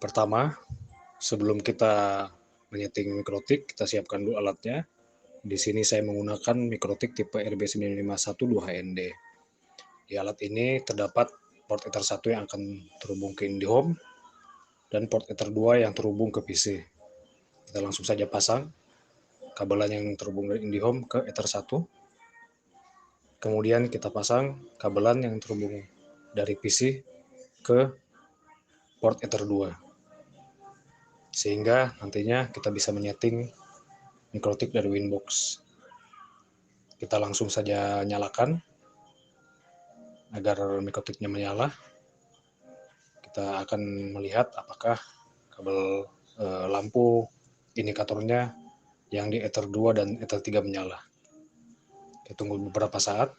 Pertama, sebelum kita menyeting mikrotik, kita siapkan dulu alatnya. Di sini saya menggunakan mikrotik tipe RB951 2HND. Di alat ini terdapat port Ether 1 yang akan terhubung ke IndiHome dan port Ether 2 yang terhubung ke PC. Kita langsung saja pasang kabelan yang terhubung dari IndiHome ke Ether 1. Kemudian kita pasang kabelan yang terhubung dari PC ke port Ether 2. Sehingga nantinya kita bisa menyeting mikrotik dari Winbox. Kita langsung saja nyalakan agar mikrotiknya menyala. Kita akan melihat apakah kabel lampu indikatornya yang di Ether 2 dan Ether 3 menyala. Kita tunggu beberapa saat.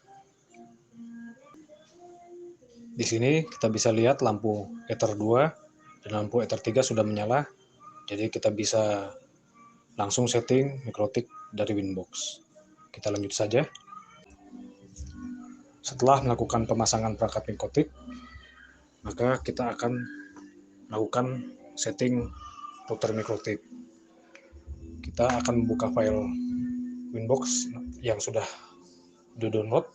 Di sini kita bisa lihat lampu Ether 2 dan lampu Ether 3 sudah menyala. Jadi kita bisa langsung setting mikrotik dari Winbox. Kita lanjut saja. Setelah melakukan pemasangan perangkat mikrotik, maka kita akan melakukan setting router mikrotik. Kita akan membuka file Winbox yang sudah di-download.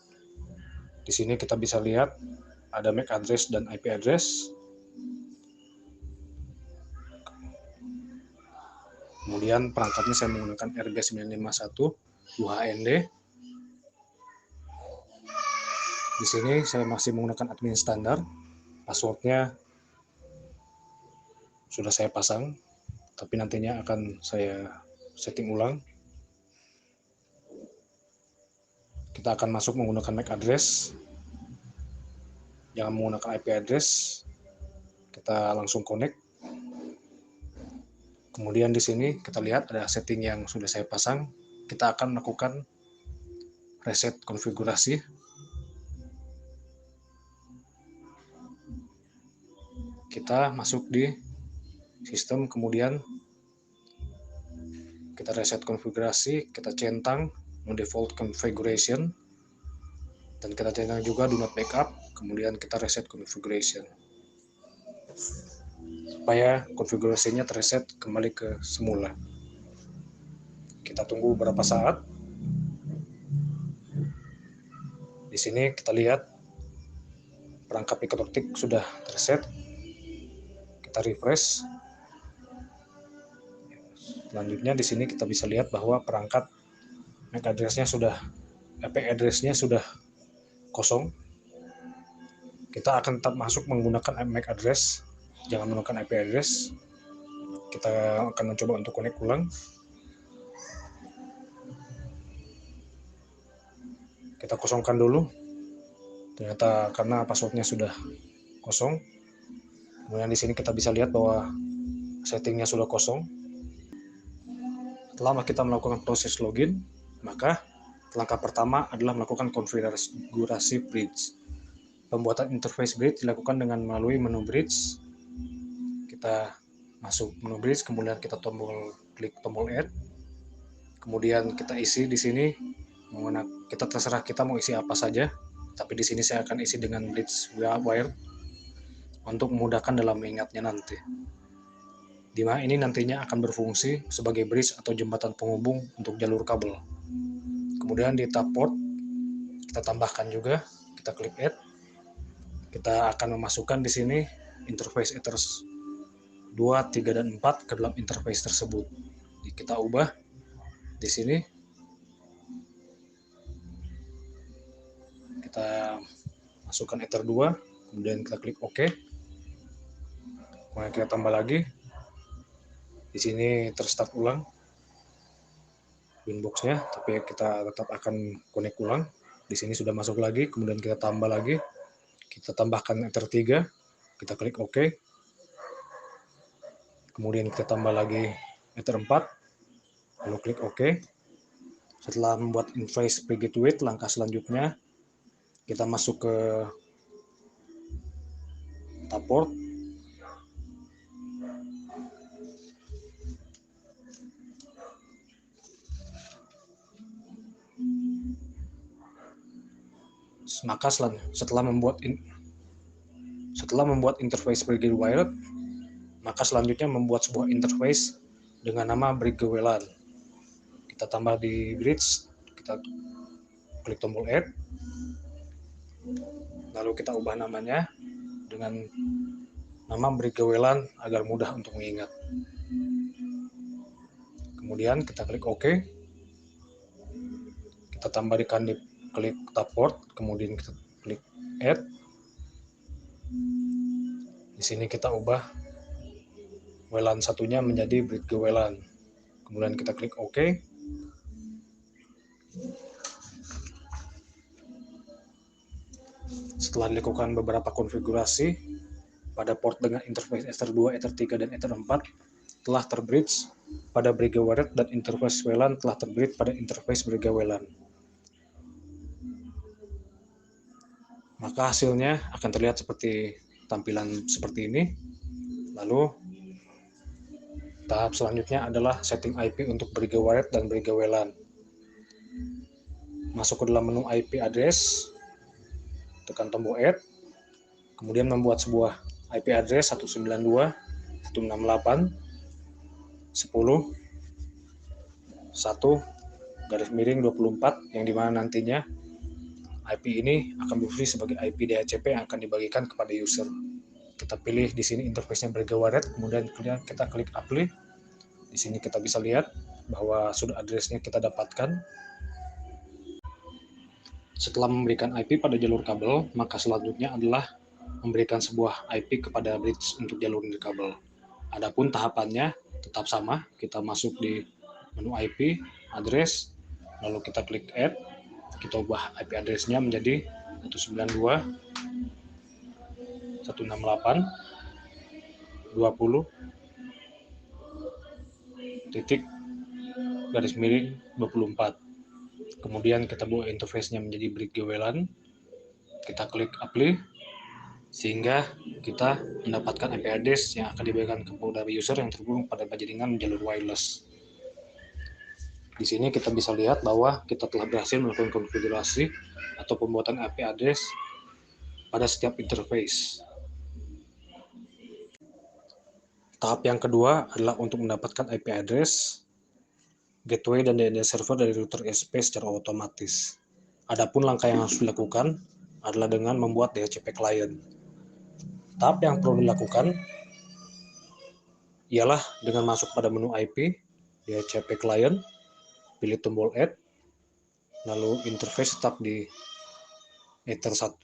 Di sini kita bisa lihat ada MAC address dan IP address. Kemudian perangkatnya saya menggunakan RB951 2HND. Di sini saya masih menggunakan admin standar. Passwordnya sudah saya pasang, tapi nantinya akan saya setting ulang. Kita akan masuk menggunakan MAC address, jangan menggunakan IP address. Kita langsung connect. Kemudian di sini kita lihat ada setting yang sudah saya pasang. Kita akan melakukan reset konfigurasi. Kita masuk di sistem, kemudian kita reset konfigurasi, kita centang default configuration, dan kita centang juga do not backup, kemudian kita reset configuration supaya konfigurasinya terreset kembali ke semula. Kita tunggu beberapa saat. Di sini kita lihat perangkat mikrotik sudah terreset. Kita refresh. Selanjutnya di sini kita bisa lihat bahwa perangkat MAC address-nya sudah, IP address-nya sudah kosong. Kita akan tetap masuk menggunakan MAC address, jangan menggunakan IP address. Kita akan mencoba untuk connect ulang. Kita kosongkan dulu. Ternyata karena passwordnya sudah kosong. Kemudian di sini kita bisa lihat bahwa settingnya sudah kosong. Setelah kita melakukan proses login, maka langkah pertama adalah melakukan konfigurasi bridge. Pembuatan interface bridge dilakukan dengan melalui menu bridge. Kita masuk menu bridge, kemudian kita klik tombol add. Kemudian kita isi di sini, kita terserah kita mau isi apa saja. Tapi di sini saya akan isi dengan bridge wire untuk memudahkan dalam mengingatnya nanti. Di mana ini nantinya akan berfungsi sebagai bridge atau jembatan penghubung untuk jalur kabel. Kemudian di tab port kita tambahkan juga, kita klik add. Kita akan memasukkan di sini interface Ether 2, 3, dan 4 ke dalam interface tersebut. Jadi kita ubah di sini. Kita masukkan Ether 2, kemudian kita klik OK. Kemudian kita tambah lagi. Di sini terstart ulang Winbox-nya, tapi kita tetap akan connect ulang. Di sini sudah masuk lagi, kemudian kita tambah lagi. Kita tambahkan Ether 3, kita klik OK. Kemudian kita tambah lagi Ether 4, lalu klik OK. Setelah membuat interface pre-gateway, langkah selanjutnya kita masuk ke tab port. Maka setelah membuat interface pre-gateway wired, Maka selanjutnya membuat sebuah interface dengan nama bridge WLAN. Kita tambah di bridge, kita klik tombol add, lalu kita ubah namanya dengan nama bridge WLAN agar mudah untuk mengingat. Kemudian kita klik OK, kita tambahkan di klik tab port, kemudian kita klik add. Di sini kita ubah WLAN satunya menjadi bridge WLAN. Kemudian kita klik OK. Setelah dilakukan beberapa konfigurasi pada port dengan interface Ether 2, Ether 3, dan Ether 4 telah terbridge pada bridge wired dan interface WLAN telah terbridge pada interface bridge WLAN. Maka hasilnya akan terlihat seperti tampilan seperti ini. Lalu tahap selanjutnya adalah setting IP untuk bridge wired dan bridge WLAN. Masuk ke dalam menu IP address, tekan tombol add, kemudian membuat sebuah IP address 192.168.10.1/24 yang dimana nantinya IP ini akan berfungsi sebagai IP DHCP yang akan dibagikan kepada user. Kita pilih di sini interface-nya bridge wired, kemudian kita klik apply. Di sini kita bisa lihat bahwa sudah address-nya kita dapatkan. Setelah memberikan IP pada jalur kabel, maka selanjutnya adalah memberikan sebuah IP kepada bridge untuk jalur nirkabel. Adapun tahapannya tetap sama, kita masuk di menu IP, address, lalu kita klik add, kita ubah IP address-nya menjadi 192.168.20.24. Kemudian kita buat interface-nya menjadi bridge WLAN, kita klik apply, sehingga kita mendapatkan IP address yang akan diberikan kepada user yang terhubung pada jaringan jalur wireless. Di sini kita bisa lihat bahwa kita telah berhasil melakukan konfigurasi atau pembuatan IP address pada setiap interface. Tahap yang kedua adalah untuk mendapatkan IP address, gateway, dan DNS server dari router SP secara otomatis. Adapun langkah yang harus dilakukan adalah dengan membuat DHCP client. Tahap yang perlu dilakukan ialah dengan masuk pada menu IP, DHCP client, pilih tombol add, lalu interface tetap di Ether 1,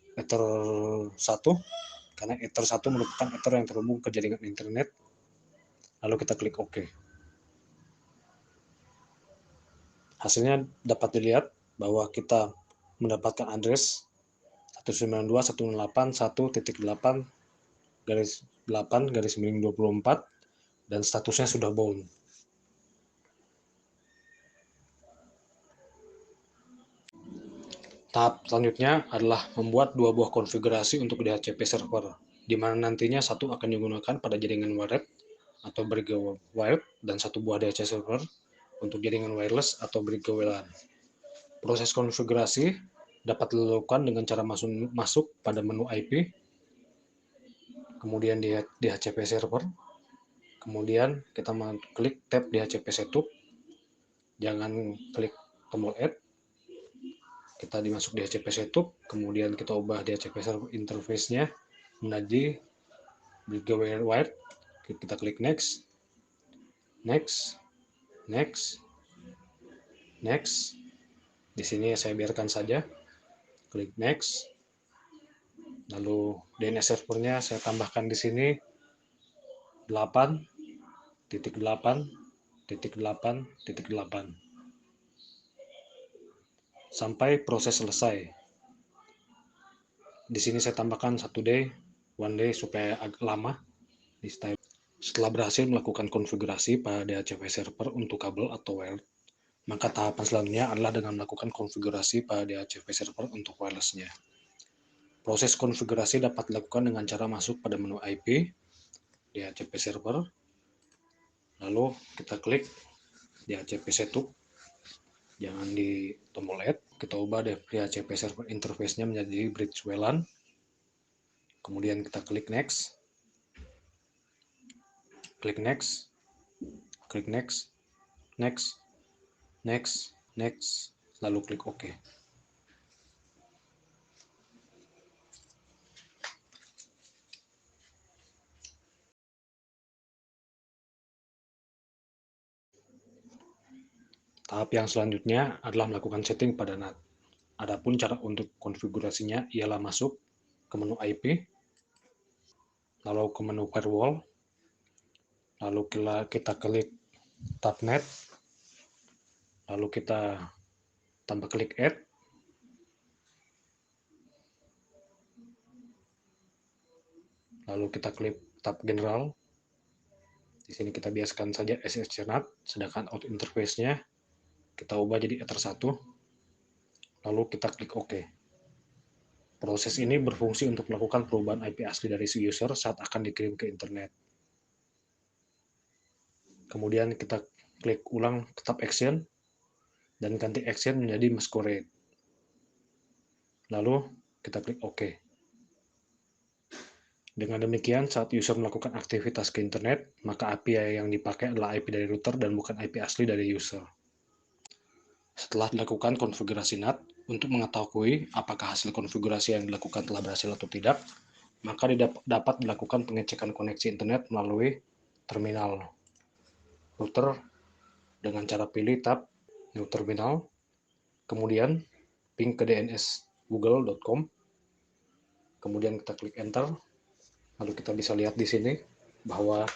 karena Ether 1 merupakan Ether yang terhubung ke jaringan internet. Lalu kita klik OK. Hasilnya dapat dilihat bahwa kita mendapatkan address 192.168.8/24 dan statusnya sudah bound. Tahap selanjutnya adalah membuat dua buah konfigurasi untuk DHCP server, di mana nantinya satu akan digunakan pada jaringan wired atau bridge wired dan satu buah DHCP server untuk jaringan wireless atau bridge WLAN. Proses konfigurasi dapat dilakukan dengan cara masuk pada menu IP, kemudian di DHCP server, kemudian kita klik tab DHCP setup, jangan klik tombol add, kita dimasuk DHCP setup, kemudian kita ubah DHCP server interface-nya menjadi bridge wired, kita klik next, next, next, next. Di sini saya biarkan saja, klik next, lalu DNS servernya saya tambahkan di sini 8.8.8.8 sampai proses selesai. Di sini saya tambahkan 1 day, 1 day supaya agak lama di style. Setelah berhasil melakukan konfigurasi pada DHCP server untuk kabel atau wired, maka tahapan selanjutnya adalah dengan melakukan konfigurasi pada DHCP server untuk wireless-nya. Proses konfigurasi dapat dilakukan dengan cara masuk pada menu IP, DHCP server, lalu kita klik DHCP setup, jangan di tombol add, kita ubah DHCP server interface-nya menjadi bridge WLAN, kemudian kita klik next, klik next, klik next, next, next, next, lalu klik OK. Tahap yang selanjutnya adalah melakukan setting pada NAT. Adapun cara untuk konfigurasinya ialah masuk ke menu IP, lalu ke menu firewall, lalu kita klik tab NET, lalu kita tambah klik add, lalu kita klik tab general. Di sini kita biasakan saja SSC NAT, sedangkan out interface-nya kita ubah jadi Ether1, lalu kita klik OK. Proses ini berfungsi untuk melakukan perubahan IP asli dari si user saat akan dikirim ke internet. Kemudian kita klik ulang tab action dan ganti action menjadi masquerade. Lalu kita klik OK. Dengan demikian, saat user melakukan aktivitas ke internet, maka API yang dipakai adalah IP dari router dan bukan IP asli dari user. Setelah dilakukan konfigurasi NAT, untuk mengetahui apakah hasil konfigurasi yang dilakukan telah berhasil atau tidak, maka dapat dilakukan pengecekan koneksi internet melalui terminal router dengan cara pilih tab New Terminal, kemudian ping ke DNS google.com, kemudian kita klik Enter, lalu kita bisa lihat di sini bahwa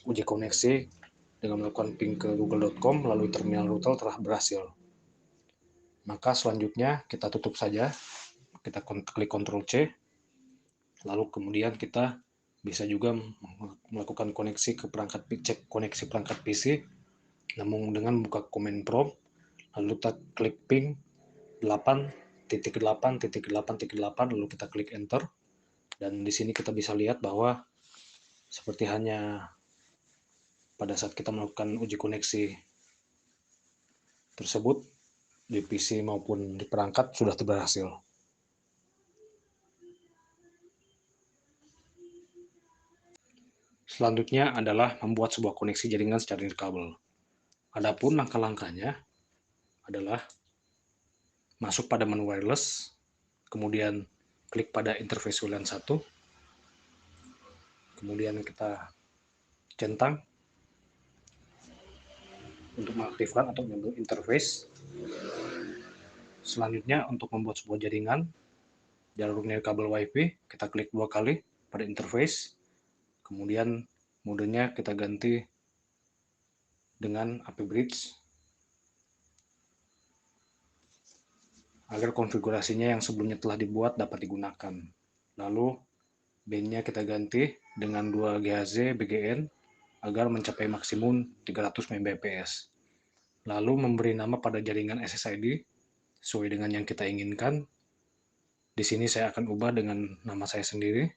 uji koneksi dengan melakukan ping ke google.com melalui terminal router telah berhasil. Maka selanjutnya kita tutup saja, kita klik Ctrl C, lalu kemudian kita bisa juga melakukan koneksi ke perangkat cek koneksi perangkat PC, namun dengan buka command prompt, lalu kita klik ping 8.8.8.8, lalu kita klik Enter, dan di sini kita bisa lihat bahwa seperti hanya pada saat kita melakukan uji koneksi tersebut di PC maupun di perangkat sudah berhasil. Selanjutnya adalah membuat sebuah koneksi jaringan secara nirkabel. Adapun langkah-langkahnya adalah masuk pada menu wireless, kemudian klik pada interface WLAN 1, kemudian kita centang untuk mengaktifkan atau mengambil interface. Selanjutnya untuk membuat sebuah jaringan jalur nirkabel WiFi, kita klik 2 kali pada interface, kemudian modenya kita ganti dengan AP Bridge agar konfigurasinya yang sebelumnya telah dibuat dapat digunakan. Lalu band-nya kita ganti dengan 2 GHz BGN agar mencapai maksimum 300 Mbps. Lalu memberi nama pada jaringan SSID sesuai dengan yang kita inginkan. Di sini saya akan ubah dengan nama saya sendiri.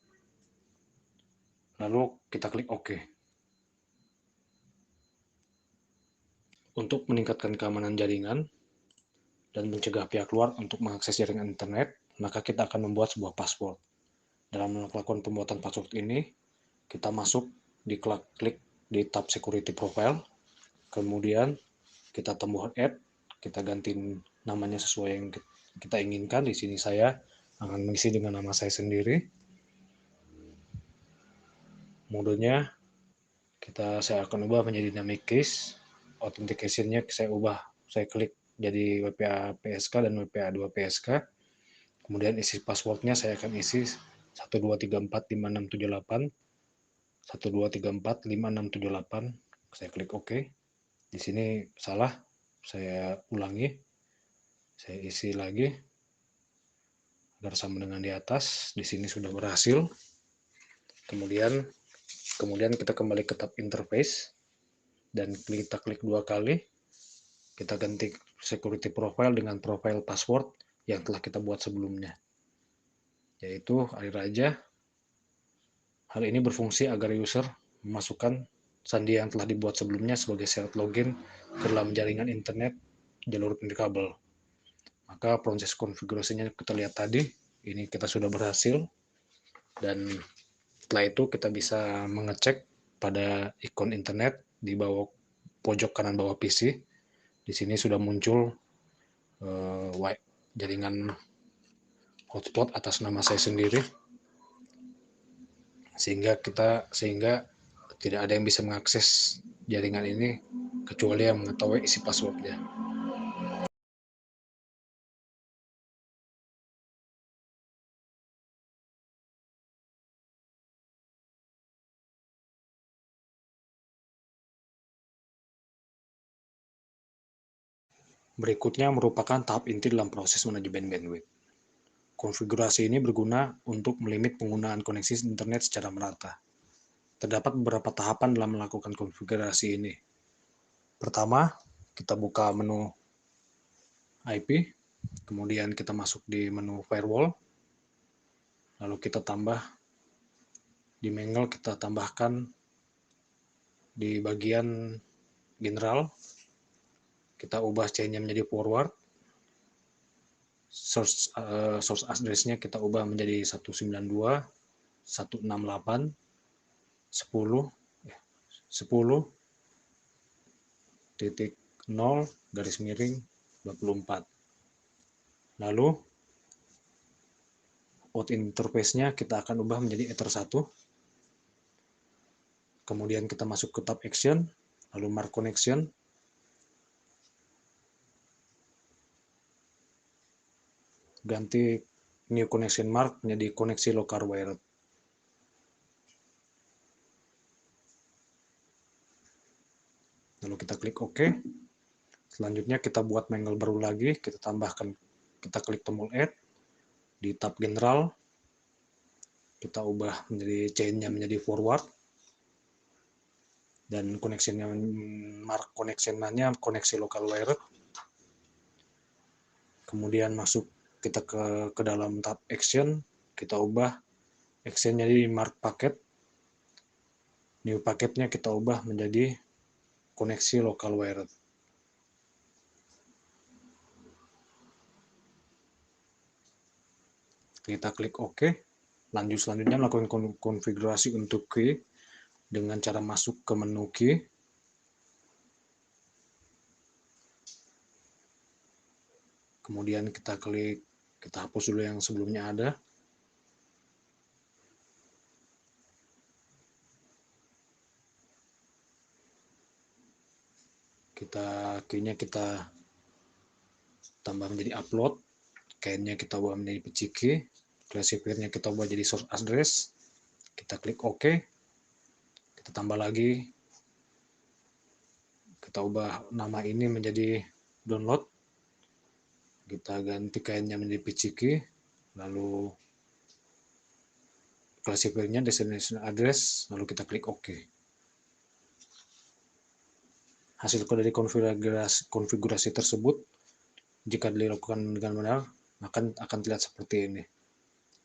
Lalu kita klik OK. Untuk meningkatkan keamanan jaringan dan mencegah pihak luar untuk mengakses jaringan internet, maka kita akan membuat sebuah password. Dalam melakukan pembuatan password ini, kita masuk klik di tab Security Profile, kemudian kita tambah add, kita ganti namanya sesuai yang kita inginkan. Di sini saya akan mengisi dengan nama saya sendiri. Modenya saya akan ubah menjadi dynamic keys. Authentication-nya saya klik jadi WPA PSK dan WPA 2 PSK. Kemudian isi passwordnya saya akan isi 12345678, 12345678. Saya klik OK. Di sini salah, saya ulangi, saya isi lagi agar sama dengan di atas. Di sini sudah berhasil. Kemudian kita kembali ke tab interface dan kita klik 2 kali. Kita ganti security profile dengan profile password yang telah kita buat sebelumnya, yaitu Ari Raja. Hal ini berfungsi agar user memasukkan sandi yang telah dibuat sebelumnya sebagai syarat login ke dalam jaringan internet jalur nirkabel. Maka proses konfigurasinya kita lihat tadi, ini kita sudah berhasil, dan setelah itu kita bisa mengecek pada ikon internet di bawah pojok kanan bawah PC. Di sini sudah muncul jaringan hotspot atas nama saya sendiri, sehingga tidak ada yang bisa mengakses jaringan ini kecuali yang mengetahui isi passwordnya. Berikutnya merupakan tahap inti dalam proses manajemen bandwidth. Konfigurasi ini berguna untuk melimit penggunaan koneksi internet secara merata. Terdapat beberapa tahapan dalam melakukan konfigurasi ini. Pertama, kita buka menu IP, kemudian kita masuk di menu firewall, lalu kita tambah di mangle, kita tambahkan di bagian general, kita ubah chain-nya menjadi forward, source address-nya kita ubah menjadi 192.168.10.0/24. Lalu out interface-nya kita akan ubah menjadi Ether 1. Kemudian kita masuk ke tab action, lalu mark connection. Ganti new connection mark menjadi koneksi local wired. Lalu kita klik OK. Selanjutnya kita buat mangle baru lagi, kita klik tombol add di tab general, kita ubah menjadi chain-nya menjadi forward, dan mark connection-nya koneksi local wired. Kemudian kita ke dalam tab action, kita ubah action jadi mark packet, new packetnya kita ubah menjadi koneksi local wired. Kita klik OK. Selanjutnya melakukan konfigurasi untuk key dengan cara masuk ke menu key. Kemudian kita hapus dulu yang sebelumnya ada. Key-nya kita tambah menjadi upload, key-nya kita ubah menjadi PC key, classifier-nya kita ubah jadi source address. Kita klik OK. Kita tambah lagi, kita ubah nama ini menjadi download. Kita ganti key-nya menjadi PC key, lalu classifier-nya destination address, lalu kita klik OK. Hasil dari konfigurasi tersebut, jika dilakukan dengan benar, akan terlihat seperti ini.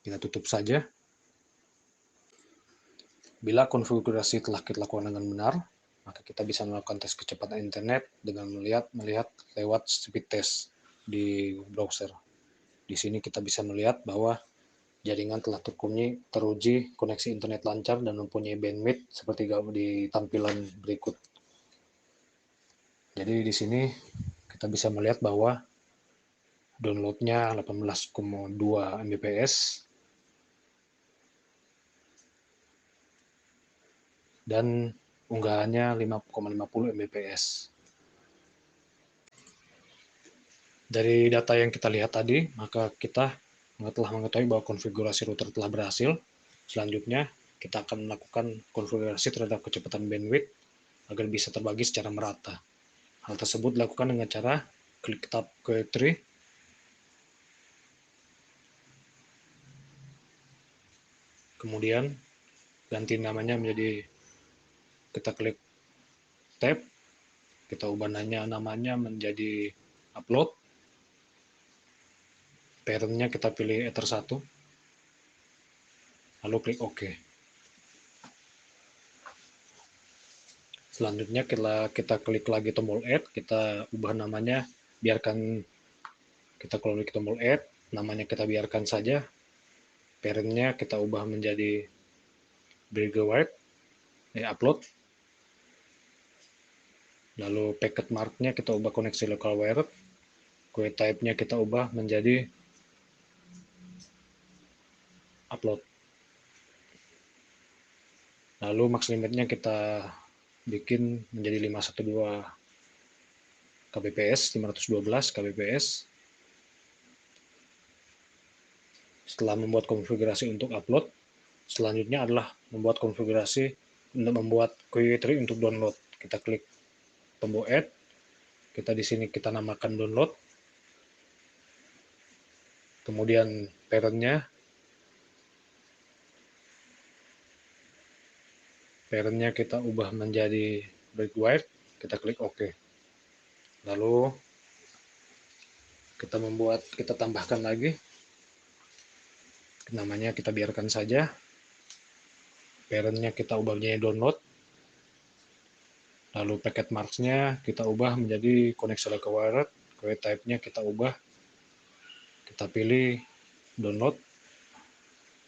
Kita tutup saja. Bila konfigurasi telah kita lakukan dengan benar, maka kita bisa melakukan tes kecepatan internet dengan melihat lewat speed test di browser. Di sini kita bisa melihat bahwa jaringan telah teruji koneksi internet lancar dan mempunyai bandwidth seperti di tampilan berikut. Jadi di sini kita bisa melihat bahwa downloadnya 18,2 Mbps dan unggahannya 5,50 Mbps. Dari data yang kita lihat tadi, maka kita telah mengetahui bahwa konfigurasi router telah berhasil. Selanjutnya, kita akan melakukan konfigurasi terhadap kecepatan bandwidth agar bisa terbagi secara merata. Hal tersebut dilakukan dengan cara klik tab Q3, kemudian ganti namanya menjadi, kita klik tab, kita ubah namanya menjadi upload, parent-nya kita pilih Ether 1, lalu klik OK. Selanjutnya kita klik lagi tombol add, kita ubah namanya, kita klik tombol add, namanya kita biarkan saja, parent-nya kita ubah menjadi Brigawide, upload. Lalu packet marknya kita ubah koneksi local wired. Query type-nya kita ubah menjadi upload. Lalu max limitnya kita bikin menjadi 512 kbps, 512 kbps. Setelah membuat konfigurasi untuk upload, selanjutnya adalah membuat konfigurasi untuk membuat query tree untuk download. Kita klik tombol add, kita di sini kita namakan download. Kemudian parentnya kita ubah menjadi breadwire, kita klik OK. Lalu kita tambahkan lagi, namanya kita biarkan saja. Parentnya kita ubah menjadi download. Lalu packet marks-nya kita ubah menjadi koneksi local wired. Query type-nya kita ubah, kita pilih download.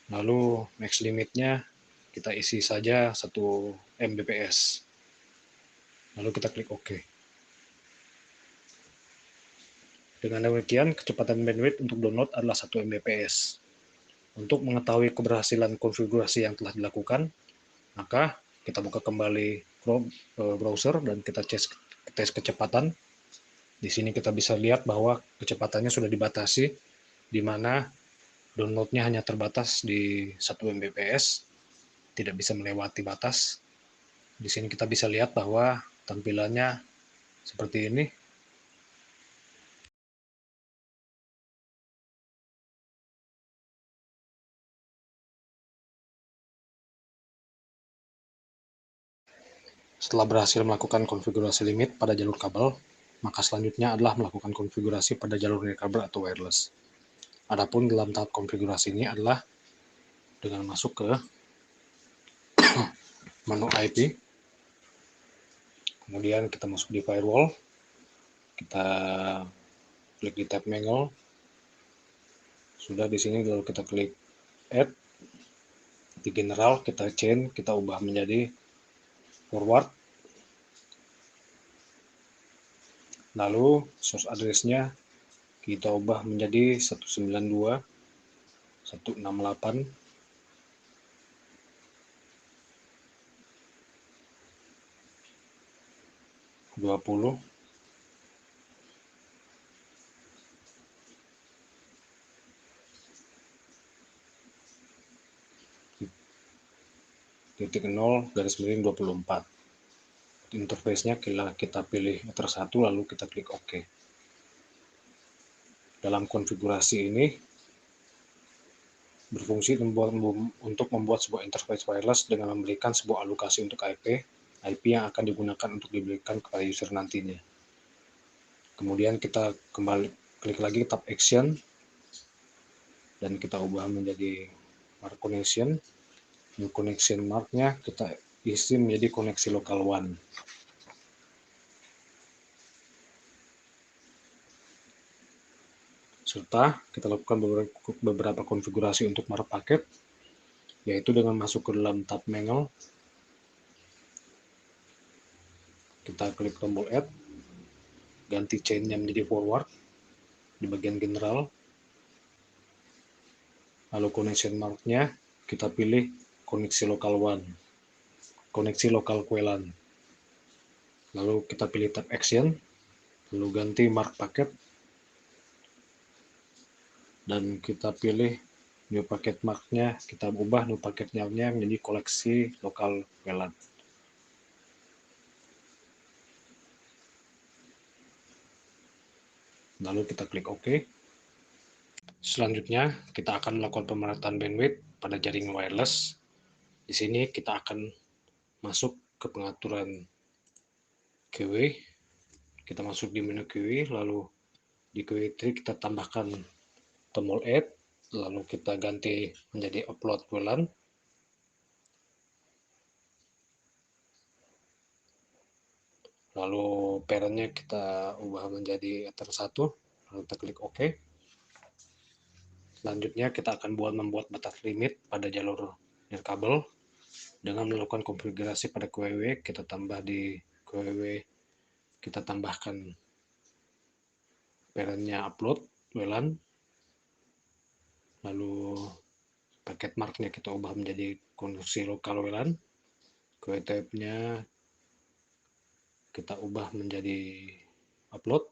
Lalu max limitnya kita isi saja 1 Mbps. Lalu kita klik OK. Dengan demikian, kecepatan bandwidth untuk download adalah 1 Mbps. Untuk mengetahui keberhasilan konfigurasi yang telah dilakukan, maka kita buka kembali Chrome browser dan kita tes kecepatan. Di sini kita bisa lihat bahwa kecepatannya sudah dibatasi, di mana downloadnya hanya terbatas di 1 Mbps, tidak bisa melewati batas. Di sini kita bisa lihat bahwa tampilannya seperti ini. Setelah berhasil melakukan konfigurasi limit pada jalur kabel, maka selanjutnya adalah melakukan konfigurasi pada jalur nirkabel atau wireless. Adapun dalam tahap konfigurasi ini adalah dengan masuk ke menu IP, kemudian kita masuk di firewall, kita klik di tab manual, sudah di sini lalu kita klik add, di general kita change, kita ubah menjadi forward, lalu source address-nya kita ubah menjadi 192.168 20 titik 0 garis miring 24. Interface-nya kita pilih enter 1 lalu kita klik OK. Dalam konfigurasi ini berfungsi untuk membuat sebuah interface wireless dengan memberikan sebuah alokasi untuk IP yang akan digunakan untuk diberikan kepada user nantinya. Kemudian kita kembali klik lagi tab action dan kita ubah menjadi mark connection. New connection marknya kita isi menjadi koneksi local one. Serta kita lakukan beberapa konfigurasi untuk mark paket, yaitu dengan masuk ke dalam tab manual, kita klik tombol add, ganti chain-nya menjadi forward di bagian general, lalu connection mark-nya kita pilih koneksi local one, koneksi lokal QLAN, lalu kita pilih tab action, lalu ganti mark paket, dan kita pilih new packet mark-nya, kita ubah new packet name-nya menjadi koleksi lokal QLAN. Lalu kita klik OK. Selanjutnya kita akan melakukan pemerataan bandwidth pada jaring wireless. Di sini kita akan masuk ke pengaturan queue. Kita masuk di menu queue, lalu di queue tree kita tambahkan tombol add, lalu kita ganti menjadi upload QLAN. Lalu parentnya kita ubah menjadi ether 1, lalu kita klik OK. Selanjutnya kita akan membuat batas limit pada jalur nirkabel. Dengan melakukan konfigurasi pada QWW, kita tambah di QWW, kita tambahkan parentnya upload WLAN, lalu paket marknya kita ubah menjadi konversi lokal WLAN, QW type-nya kita ubah menjadi upload,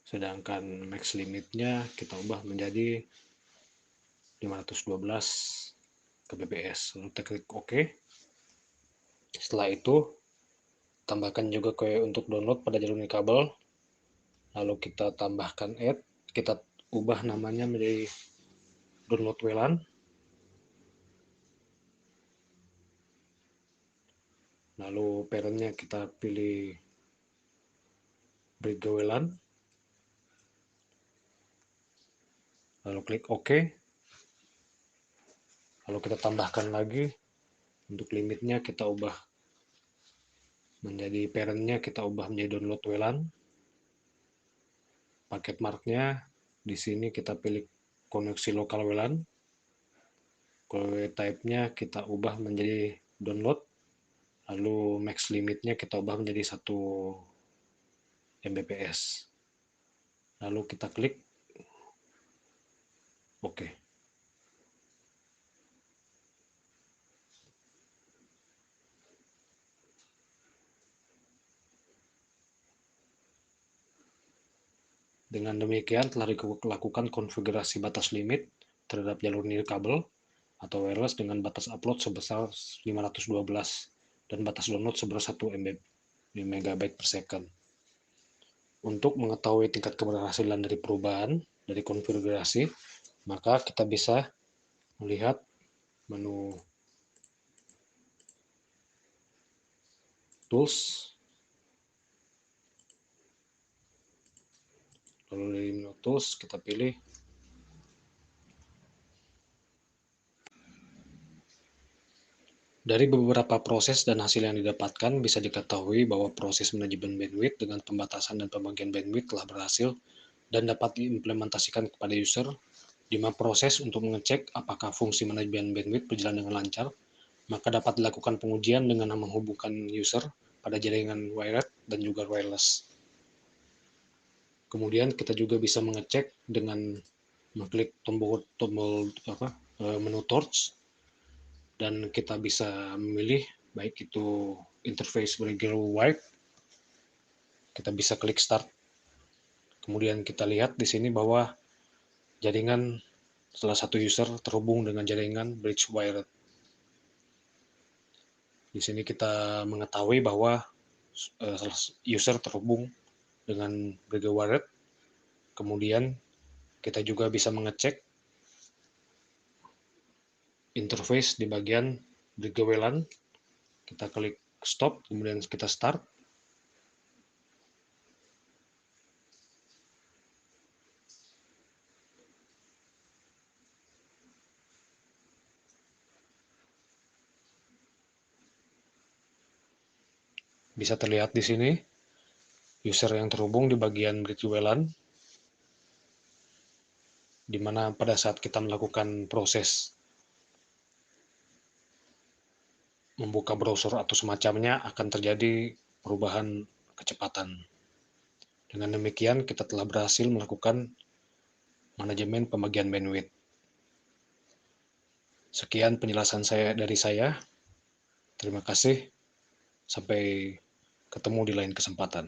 sedangkan max limitnya kita ubah menjadi 512 kbps. Lalu kita klik OK. Setelah itu tambahkan juga untuk download pada jalur nirkabel, lalu kita tambahkan add, kita ubah namanya menjadi download WLAN, lalu parentnya kita pilih Brigga WLAN, lalu klik OK. Lalu kita tambahkan lagi untuk limitnya, kita ubah menjadi parentnya kita ubah menjadi download WLAN, paket marknya di sini kita pilih koneksi lokal WLAN, QW type-nya kita ubah menjadi download, lalu max limitnya kita ubah menjadi 1 Mbps, lalu kita klik OK. Dengan demikian telah dilakukan konfigurasi batas limit terhadap jalur nirkabel atau wireless dengan batas upload sebesar 512 dan batas download sebesar 1 MB per second. Untuk mengetahui tingkat keberhasilan dari perubahan dari konfigurasi, maka kita bisa melihat menu Tools, lalu dari menu Tools kita pilih dari beberapa proses dan hasil yang didapatkan, bisa diketahui bahwa proses manajemen bandwidth dengan pembatasan dan pembagian bandwidth telah berhasil dan dapat diimplementasikan kepada user, di mana proses untuk mengecek apakah fungsi manajemen bandwidth berjalan dengan lancar, maka dapat dilakukan pengujian dengan menghubungkan user pada jaringan wired dan juga wireless. Kemudian kita juga bisa mengecek dengan mengklik tombol menu torch, dan kita bisa memilih baik itu interface regular wide, kita bisa klik start. Kemudian kita lihat di sini bahwa jaringan salah satu user terhubung dengan jaringan bridge wired. Di sini kita mengetahui bahwa user terhubung dengan bridge wired. Kemudian kita juga bisa mengecek interface di bagian bridge WLAN. Kita klik stop, kemudian kita start. Bisa terlihat di sini user yang terhubung di bagian bridge WLAN, di mana pada saat kita melakukan proses membuka browser atau semacamnya akan terjadi perubahan kecepatan. Dengan demikian kita telah berhasil melakukan manajemen pembagian bandwidth. Sekian penjelasan dari saya. Terima kasih. Sampai ketemu di lain kesempatan.